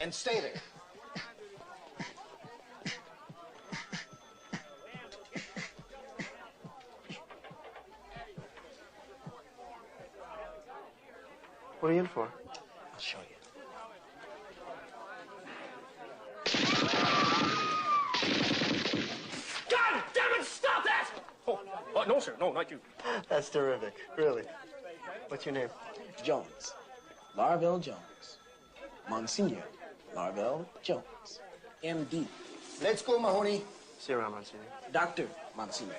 and stay there. What are you in for? I'll show you. God damn it, stop that! Oh, no, sir. No, not you. That's terrific. Really. What's your name? Jones. Larvell Jones. Monsignor Larvell Jones. M.D. Let's go, Mahoney. See you around, Monsignor. Dr. Monsignor.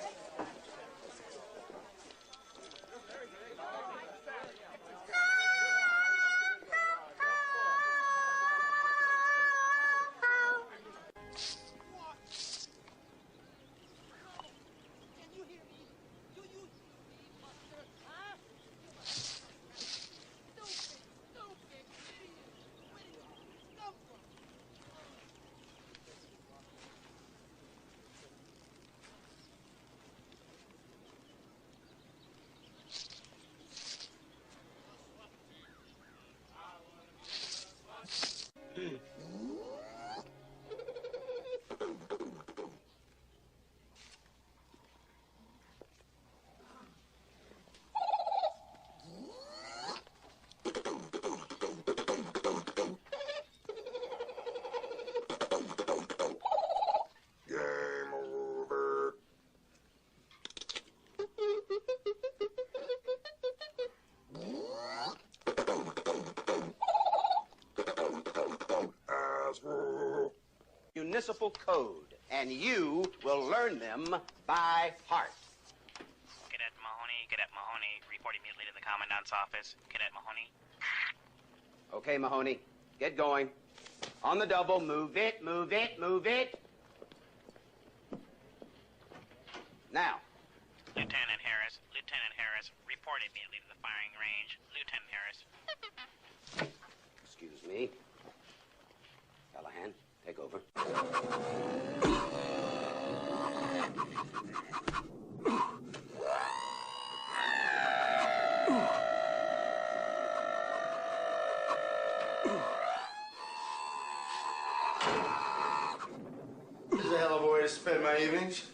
Municipal code, and you will learn them by heart. Cadet Mahoney, report immediately to the Commandant's office. Cadet Mahoney. Okay, Mahoney, get going. On the double, move it, move it, move it. Now. Lieutenant Harris, report immediately to the firing range. Lieutenant Harris. Excuse me. Callahan, take over. This is a hell of a way to spend my evenings.